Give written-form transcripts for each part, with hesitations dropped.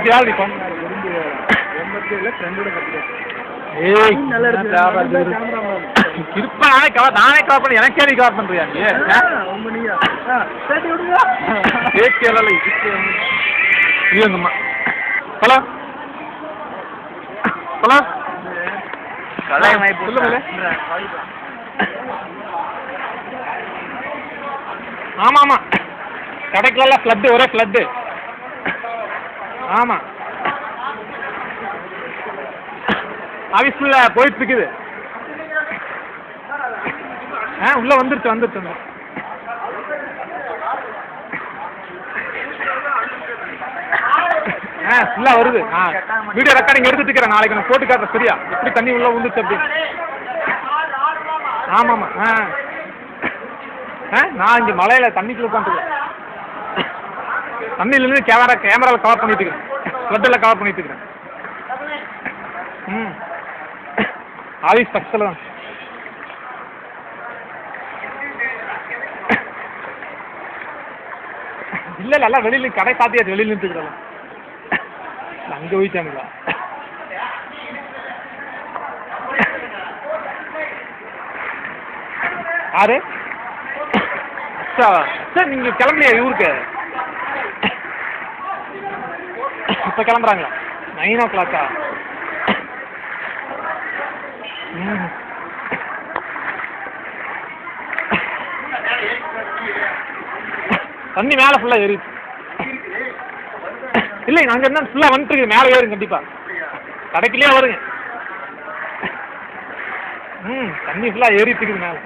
யாரு இப்போ ஏய் இருப்பா நானே கவர் பண்ண எனக்கே நீ கவர் பண்றியா நீ இருங்கம்மா ஹலோ ஹலோ ஆமாம் ஆமாம் கடைக்குலாம் ஃப்ளட்டு ஒரே ஃப்ளட்டு ஆமாம் ஆஃபீஸில் போயிட்டுருக்குது உள்ளே வந்துருச்சு ஃபுல்லாக வருது வீடியோ ரெக்கார்டிங் எடுத்துட்டு இருக்கிறேன் நாளைக்கு நான் போட்டு காட்டுறேன் சரியா எப்படி தண்ணி உள்ளே வந்துச்சு அப்படின்னு ஆமாம்மா நான் இங்கே மலையில் தண்ணிக்குள்ள உட்காந்துருக்கேன் தண்ணியிலேருந்து கேமராவில் கவர் பண்ணிட்டு இருக்கிறேன் ஃப்ளட்டில் கவர் பண்ணிட்டு இருக்கிறேன் ஆஃபீஸ் பக்கத்தில் தான் இல்லை எல்லாம் வெளியில் கடை சாத்தியாச்சு வெளியில் நின்றுக்கிறோம் அங்கே போயிட்டானுங்களா யாரு சார் நீங்கள் கிளம்பலையா ஊருக்கு இப்போ கிளம்புறாங்களா 9 o'clock தண்ணி மேலே ஃபுல்லாக ஏறிச்சு இல்லை நாங்கள் என்ன ஃபுல்லாக வந்துட்டுருக்கு மேலே ஏறுங்க கண்டிப்பாக கடைக்குள்ளேயே வருங்க தண்ணி ஃபுல்லாக ஏறிட்டு இருக்குது மேலே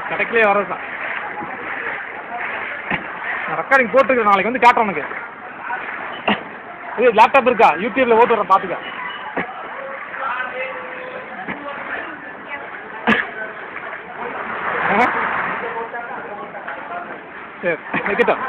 கடைக்குள்ளேயே வர்றது தான் நான் ரெக்கார்டிங் போட்டுருக்கேன் நாளைக்கு வந்து காட்டுறேன் உனக்கு இது லேப்டாப் இருக்கா யூடியூப்பில் ஓட்டு வரேன் பார்த்துக்க சரி வைக்கட்டும்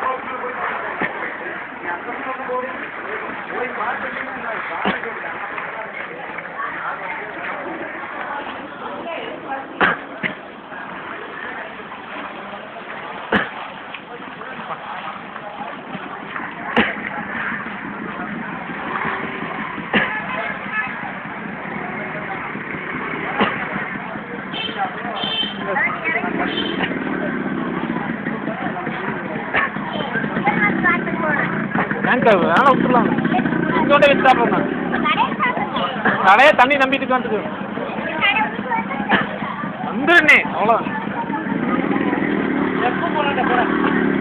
வேணா விட்டுலாம் இங்கோண்டே வச்சு சாப்பிட்றேன் கடையே தண்ணி நம்பிட்டு வந்துட்டு வந்துடுண்ணே அவ்வளோ எப்போ போகிறேன்